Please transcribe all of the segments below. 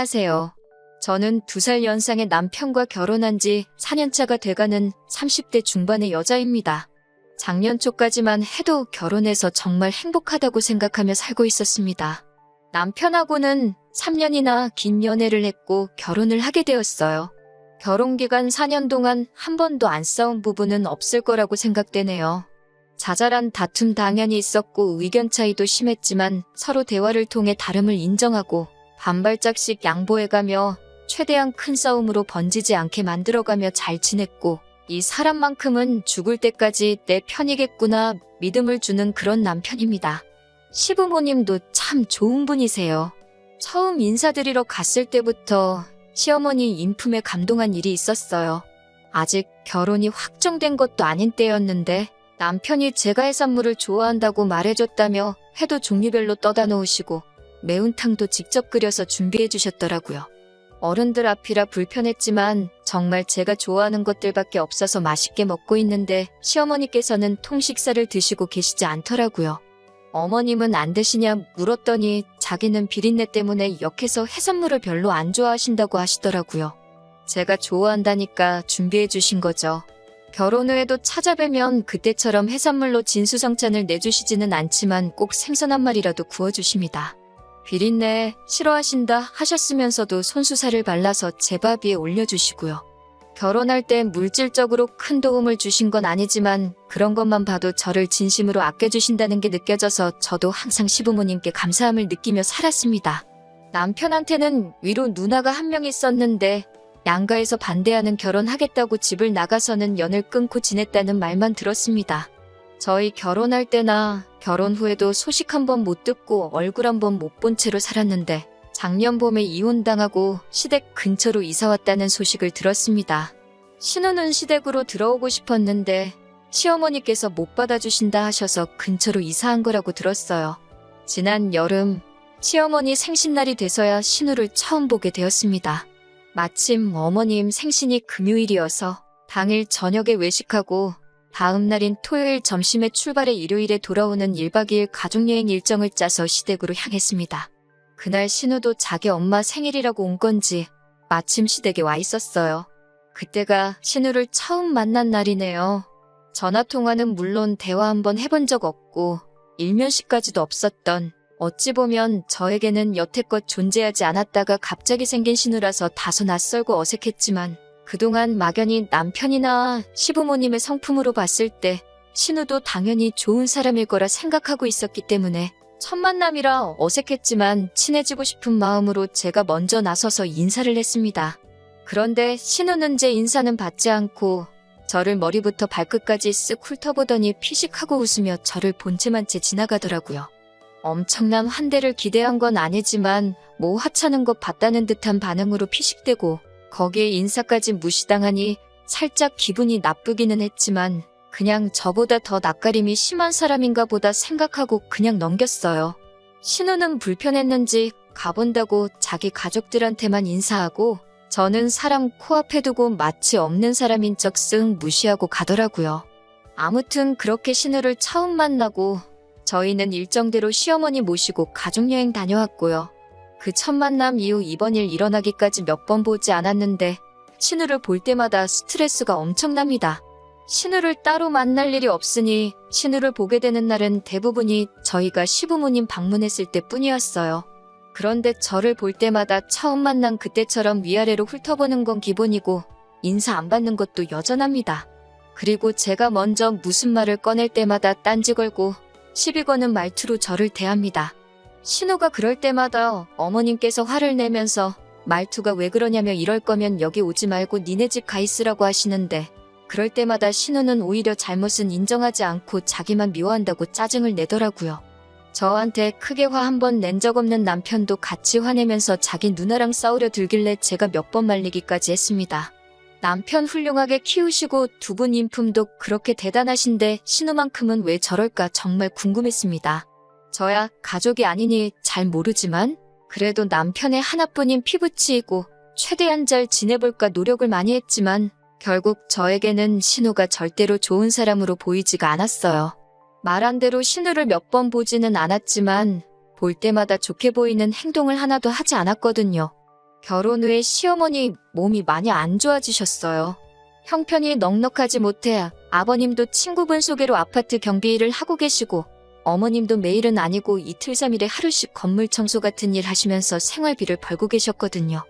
하세요. 저는 2살 연상의 남편과 결혼한 지 4년차가 돼가는 30대 중반의 여자입니다. 작년 초까지만 해도 결혼해서 정말 행복하다고 생각하며 살고 있었습니다. 남편하고는 3년이나 긴 연애를 했고 결혼을 하게 되었어요. 결혼기간 4년 동안 한 번도 안 싸운 부분은 없을 거라고 생각되네요. 자잘한 다툼 당연히 있었고 의견 차이도 심했지만 서로 대화를 통해 다름을 인정하고 반발짝씩 양보해가며 최대한 큰 싸움으로 번지지 않게 만들어가며 잘 지냈고 이 사람만큼은 죽을 때까지 내 편이겠구나 믿음을 주는 그런 남편입니다. 시부모님도 참 좋은 분이세요. 처음 인사드리러 갔을 때부터 시어머니 인품에 감동한 일이 있었어요. 아직 결혼이 확정된 것도 아닌 때였는데 남편이 제가 해산물을 좋아한다고 말해줬다며 회도 종류별로 떠다 놓으시고 매운탕도 직접 끓여서 준비해 주셨더라고요. 어른들 앞이라 불편했지만 정말 제가 좋아하는 것들밖에 없어서 맛있게 먹고 있는데 시어머니께서는 통식사를 드시고 계시지 않더라고요. 어머님은 안 드시냐 물었더니 자기는 비린내 때문에 역해서 해산물을 별로 안 좋아하신다고 하시더라고요. 제가 좋아한다니까 준비해 주신 거죠. 결혼 후에도 찾아뵈면 그때처럼 해산물로 진수성찬을 내주시지는 않지만 꼭 생선 한 마리라도 구워주십니다. 비린내 싫어하신다 하셨으면서도 손수살을 발라서 제 밥 위에 올려주시고요. 결혼할 때 물질적으로 큰 도움을 주신 건 아니지만 그런 것만 봐도 저를 진심으로 아껴주신다는 게 느껴져서 저도 항상 시부모님께 감사함을 느끼며 살았습니다. 남편한테는 위로 누나가 한 명 있었는데 양가에서 반대하는 결혼하겠다고 집을 나가서는 연을 끊고 지냈다는 말만 들었습니다. 저희 결혼할 때나 결혼 후에도 소식 한 번 못 듣고 얼굴 한 번 못 본 채로 살았는데 작년 봄에 이혼당하고 시댁 근처로 이사 왔다는 소식을 들었습니다. 신혼은 시댁으로 들어오고 싶었는데 시어머니께서 못 받아주신다 하셔서 근처로 이사한 거라고 들었어요. 지난 여름 시어머니 생신날이 돼서야 신우를 처음 보게 되었습니다. 마침 어머님 생신이 금요일이어서 당일 저녁에 외식하고 다음 날인 토요일 점심에 출발해 일요일에 돌아오는 1박 2일 가족여행 일정을 짜서 시댁으로 향했습니다. 그날 신우도 자기 엄마 생일이라고 온 건지 마침 시댁에 와 있었어요. 그때가 신우를 처음 만난 날이네요. 전화통화는 물론 대화 한번 해본 적 없고 일면식까지도 없었던 어찌 보면 저에게는 여태껏 존재하지 않았다가 갑자기 생긴 신우라서 다소 낯설고 어색했지만 그동안 막연히 남편이나 시부모님의 성품으로 봤을 때 신우도 당연히 좋은 사람일 거라 생각하고 있었기 때문에 첫 만남이라 어색했지만 친해지고 싶은 마음으로 제가 먼저 나서서 인사를 했습니다. 그런데 신우는 제 인사는 받지 않고 저를 머리부터 발끝까지 쓱 훑어보더니 피식하고 웃으며 저를 본체만 채 지나가더라고요. 엄청난 환대를 기대한 건 아니지만 뭐 하찮은 것 봤다는 듯한 반응으로 피식대고 거기에 인사까지 무시당하니 살짝 기분이 나쁘기는 했지만 그냥 저보다 더 낯가림이 심한 사람인가 보다 생각하고 그냥 넘겼어요. 신우는 불편했는지 가본다고 자기 가족들한테만 인사하고 저는 사람 코앞에 두고 마치 없는 사람인 척 쓱 무시하고 가더라고요. 아무튼 그렇게 신우를 처음 만나고 저희는 일정대로 시어머니 모시고 가족여행 다녀왔고요. 그 첫 만남 이후 이번 일 일어나기까지 몇 번 보지 않았는데 신우를 볼 때마다 스트레스가 엄청납니다. 신우를 따로 만날 일이 없으니 신우를 보게 되는 날은 대부분이 저희가 시부모님 방문했을 때뿐이었어요. 그런데 저를 볼 때마다 처음 만난 그때처럼 위아래로 훑어보는 건 기본이고 인사 안 받는 것도 여전합니다. 그리고 제가 먼저 무슨 말을 꺼낼 때마다 딴지 걸고 시비 거는 말투로 저를 대합니다. 신우가 그럴 때마다 어머님께서 화를 내면서 말투가 왜 그러냐며 이럴 거면 여기 오지 말고 니네 집 가 있으라고 하시는데 그럴 때마다 신우는 오히려 잘못은 인정하지 않고 자기만 미워한다고 짜증을 내더라고요. 저한테 크게 화 한 번 낸 적 없는 남편도 같이 화내면서 자기 누나랑 싸우려 들길래 제가 몇 번 말리기까지 했습니다. 남편 훌륭하게 키우시고 두 분 인품도 그렇게 대단하신데 신우만큼은 왜 저럴까 정말 궁금했습니다. 저야 가족이 아니니 잘 모르지만 그래도 남편의 하나뿐인 피부치이고 최대한 잘 지내볼까 노력을 많이 했지만 결국 저에게는 신우가 절대로 좋은 사람으로 보이지가 않았어요. 말한 대로 신우를 몇 번 보지는 않았지만 볼 때마다 좋게 보이는 행동을 하나도 하지 않았거든요. 결혼 후에 시어머니 몸이 많이 안 좋아지셨어요. 형편이 넉넉하지 못해 아버님도 친구분 소개로 아파트 경비 일을 하고 계시고 어머님도 매일은 아니고 이틀 3일에 하루씩 건물 청소 같은 일 하시면서 생활비를 벌고 계셨거든요.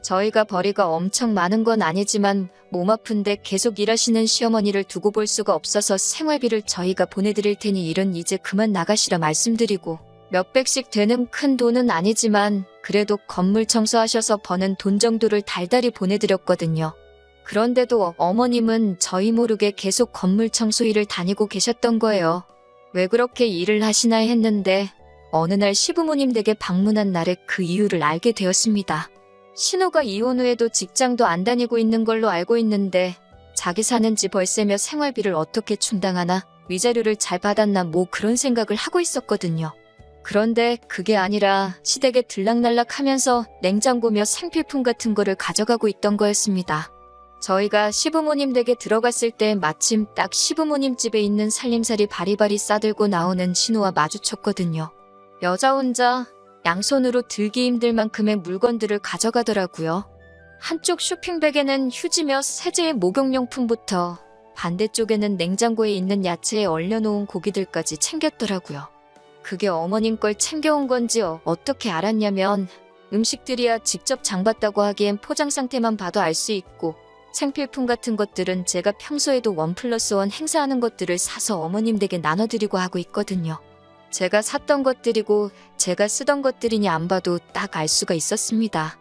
저희가 벌이가 엄청 많은 건 아니지만 몸 아픈데 계속 일하시는 시어머니를 두고 볼 수가 없어서 생활비를 저희가 보내드릴 테니 일은 이제 그만 나가시라 말씀드리고 몇백씩 되는 큰 돈은 아니지만 그래도 건물 청소하셔서 버는 돈 정도를 달달이 보내드렸거든요. 그런데도 어머님은 저희 모르게 계속 건물 청소 일을 다니고 계셨던 거예요. 왜 그렇게 일을 하시나 했는데 어느 날 시부모님 댁에 방문한 날에 그 이유를 알게 되었습니다. 신우가 이혼 후에도 직장도 안 다니고 있는 걸로 알고 있는데 자기 사는 집 월세며 생활비를 어떻게 충당하나 위자료를 잘 받았나 뭐 그런 생각을 하고 있었거든요. 그런데 그게 아니라 시댁에 들락날락하면서 냉장고며 생필품 같은 거를 가져가고 있던 거였습니다. 저희가 시부모님 댁에 들어갔을 때 마침 딱 시부모님 집에 있는 살림살이 바리바리 싸들고 나오는 신우와 마주쳤거든요. 여자 혼자 양손으로 들기 힘들 만큼의 물건들을 가져가더라고요. 한쪽 쇼핑백에는 휴지며 세제의 목욕용품부터 반대쪽에는 냉장고에 있는 야채에 얼려놓은 고기들까지 챙겼더라고요. 그게 어머님 걸 챙겨온 건지 어떻게 알았냐면 음식들이야 직접 장봤다고 하기엔 포장 상태만 봐도 알 수 있고 생필품 같은 것들은 제가 평소에도 1+1 행사하는 것들을 사서 어머님 댁에 나눠드리고 하고 있거든요. 제가 샀던 것들이고 제가 쓰던 것들이니 안 봐도 딱 알 수가 있었습니다.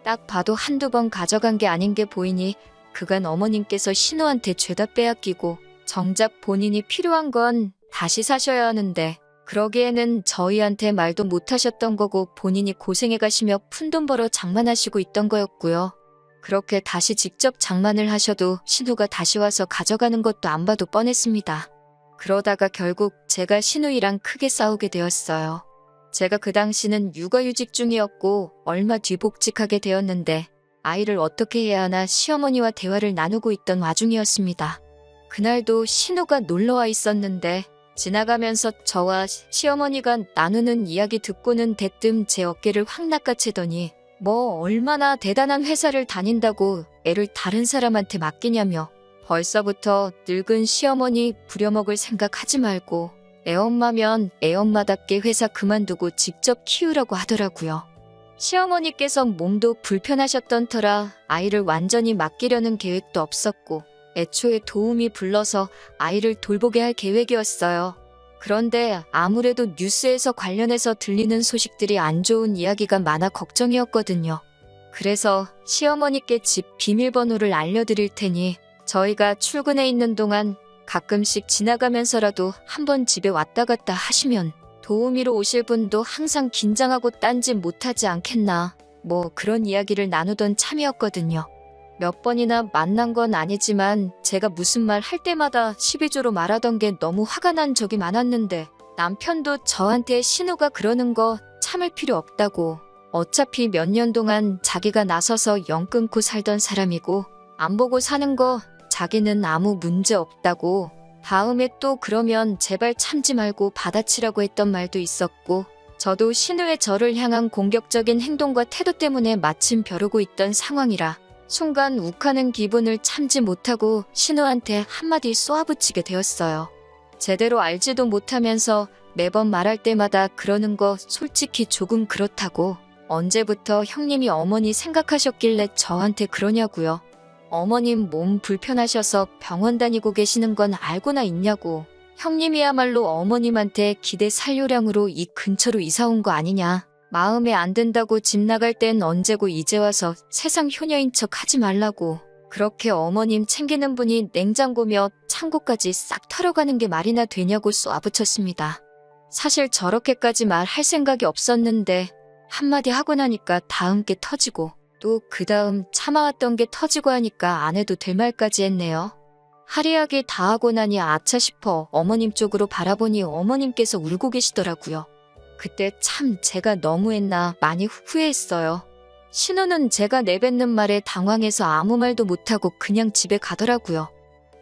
딱 봐도 한두 번 가져간 게 아닌 게 보이니 그간 어머님께서 신우한테 죄다 빼앗기고 정작 본인이 필요한 건 다시 사셔야 하는데 그러기에는 저희한테 말도 못 하셨던 거고 본인이 고생해 가시며 푼돈 벌어 장만하시고 있던 거였고요. 그렇게 다시 직접 장만을 하셔도 신우가 다시 와서 가져가는 것도 안 봐도 뻔했습니다. 그러다가 결국 제가 신우이랑 크게 싸우게 되었어요. 제가 그 당시는 육아휴직 중이었고 얼마 뒤 복직하게 되었는데 아이를 어떻게 해야 하나 시어머니와 대화를 나누고 있던 와중이었습니다. 그날도 신우가 놀러와 있었는데 지나가면서 저와 시어머니가 나누는 이야기 듣고는 대뜸 제 어깨를 확 낚아채더니 뭐 얼마나 대단한 회사를 다닌다고 애를 다른 사람한테 맡기냐며 벌써부터 늙은 시어머니 부려먹을 생각하지 말고 애엄마면 애엄마답게 회사 그만두고 직접 키우라고 하더라고요. 시어머니께서 몸도 불편하셨던 터라 아이를 완전히 맡기려는 계획도 없었고 애초에 도움이 불러서 아이를 돌보게 할 계획이었어요. 그런데 아무래도 뉴스에서 관련해서 들리는 소식들이 안 좋은 이야기가 많아 걱정이었거든요. 그래서 시어머니께 집 비밀번호를 알려드릴 테니 저희가 출근해 있는 동안 가끔씩 지나가면서라도 한번 집에 왔다 갔다 하시면 도우미로 오실 분도 항상 긴장하고 딴짓 못하지 않겠나 뭐 그런 이야기를 나누던 참이었거든요. 몇 번이나 만난 건 아니지만 제가 무슨 말 할 때마다 시비조로 말하던 게 너무 화가 난 적이 많았는데 남편도 저한테 신우가 그러는 거 참을 필요 없다고 어차피 몇 년 동안 자기가 나서서 영 끊고 살던 사람이고 안 보고 사는 거 자기는 아무 문제 없다고 다음에 또 그러면 제발 참지 말고 받아치라고 했던 말도 있었고 저도 신우의 저를 향한 공격적인 행동과 태도 때문에 마침 벼르고 있던 상황이라 순간 욱하는 기분을 참지 못하고 신우한테 한마디 쏘아붙이게 되었어요. 제대로 알지도 못하면서 매번 말할 때마다 그러는 거 솔직히 조금 그렇다고 언제부터 형님이 어머니 생각하셨길래 저한테 그러냐고요. 어머님 몸 불편하셔서 병원 다니고 계시는 건 알고나 있냐고. 형님이야말로 어머님한테 기대 살요량으로 이 근처로 이사 온 거 아니냐. 마음에 안 든다고 집 나갈 땐 언제고 이제 와서 세상 효녀인 척 하지 말라고. 그렇게 어머님 챙기는 분이 냉장고며 창고까지 싹 털어가는 게 말이나 되냐고 쏘아붙였습니다. 사실 저렇게까지 말할 생각이 없었는데 한마디 하고 나니까 다음 게 터지고 또 그 다음 참아왔던 게 터지고 하니까 안 해도 될 말까지 했네요. 할 이야기 다 하고 나니 아차 싶어 어머님 쪽으로 바라보니 어머님께서 울고 계시더라고요. 그때 참 제가 너무했나 많이 후회했어요. 신우는 제가 내뱉는 말에 당황해서 아무 말도 못하고 그냥 집에 가더라고요.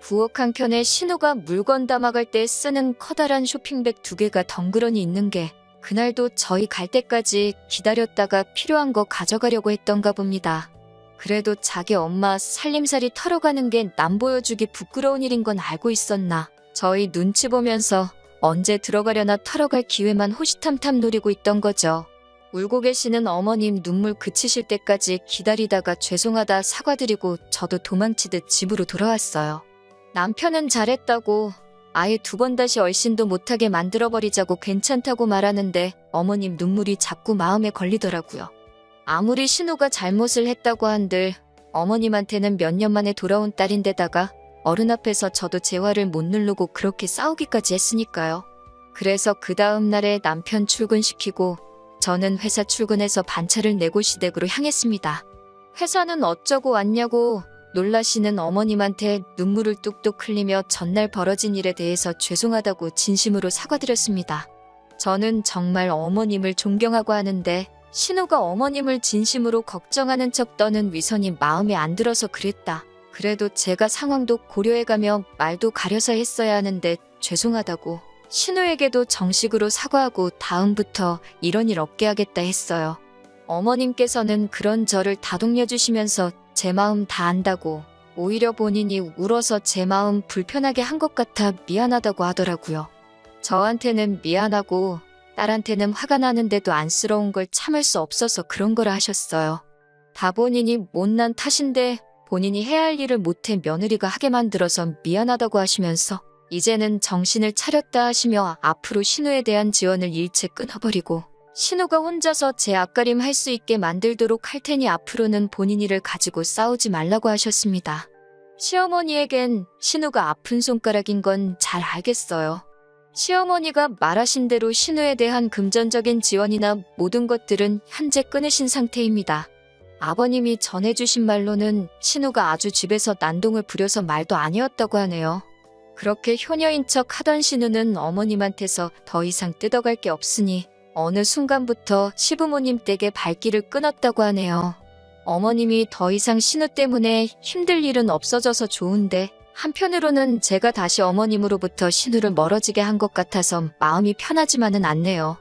부엌 한켠에 신우가 물건 담아갈 때 쓰는 커다란 쇼핑백 2개가 덩그러니 있는 게 그날도 저희 갈 때까지 기다렸다가 필요한 거 가져가려고 했던가 봅니다. 그래도 자기 엄마 살림살이 털어가는 게 남 보여주기 부끄러운 일인 건 알고 있었나. 저희 눈치 보면서 언제 들어가려나 털어갈 기회만 호시탐탐 노리고 있던 거죠. 울고 계시는 어머님 눈물 그치실 때까지 기다리다가 죄송하다 사과드리고 저도 도망치듯 집으로 돌아왔어요. 남편은 잘했다고 아예 2번 다시 얼씬도 못하게 만들어버리자고 괜찮다고 말하는데 어머님 눈물이 자꾸 마음에 걸리더라고요. 아무리 신우가 잘못을 했다고 한들 어머님한테는 몇 년 만에 돌아온 딸인데다가 어른 앞에서 저도 제 화를 못 누르고 그렇게 싸우기까지 했으니까요. 그래서 그 다음 날에 남편 출근시키고 저는 회사 출근해서 반차를 내고 시댁으로 향했습니다. 회사는 어쩌고 왔냐고 놀라시는 어머님한테 눈물을 뚝뚝 흘리며 전날 벌어진 일에 대해서 죄송하다고 진심으로 사과드렸습니다. 저는 정말 어머님을 존경하고 하는데 신우가 어머님을 진심으로 걱정하는 척 떠는 위선이 마음에 안 들어서 그랬다. 그래도 제가 상황도 고려해가며 말도 가려서 했어야 하는데 죄송하다고 신우에게도 정식으로 사과하고 다음부터 이런 일 없게 하겠다 했어요. 어머님께서는 그런 저를 다독여 주시면서 제 마음 다 안다고 오히려 본인이 울어서 제 마음 불편하게 한 것 같아 미안하다고 하더라고요. 저한테는 미안하고 딸한테는 화가 나는데도 안쓰러운 걸 참을 수 없어서 그런 거라 하셨어요. 다 본인이 못난 탓인데 본인이 해야 할 일을 못해 며느리가 하게 만들어서 미안하다고 하시면서 이제는 정신을 차렸다 하시며 앞으로 신우에 대한 지원을 일체 끊어버리고 신우가 혼자서 제 앞가림 할 수 있게 만들도록 할 테니 앞으로는 본인 일을 가지고 싸우지 말라고 하셨습니다. 시어머니에겐 신우가 아픈 손가락인 건 잘 알겠어요. 시어머니가 말하신 대로 신우에 대한 금전적인 지원이나 모든 것들은 현재 끊으신 상태입니다. 아버님이 전해주신 말로는 신우가 아주 집에서 난동을 부려서 말도 아니었다고 하네요. 그렇게 효녀인 척 하던 신우는 어머님한테서 더 이상 뜯어갈 게 없으니 어느 순간부터 시부모님 댁에 발길을 끊었다고 하네요. 어머님이 더 이상 신우 때문에 힘들 일은 없어져서 좋은데 한편으로는 제가 다시 어머님으로부터 신우를 멀어지게 한 것 같아서 마음이 편하지만은 않네요.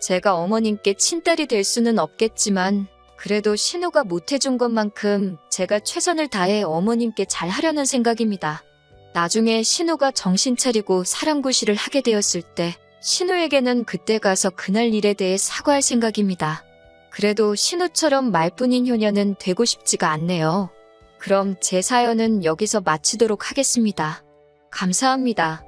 제가 어머님께 친딸이 될 수는 없겠지만 그래도 신우가 못해준 것만큼 제가 최선을 다해 어머님께 잘하려는 생각입니다. 나중에 신우가 정신 차리고 사랑구실을 하게 되었을 때 신우에게는 그때 가서 그날 일에 대해 사과할 생각입니다. 그래도 신우처럼 말뿐인 효녀는 되고 싶지가 않네요. 그럼 제 사연은 여기서 마치도록 하겠습니다. 감사합니다.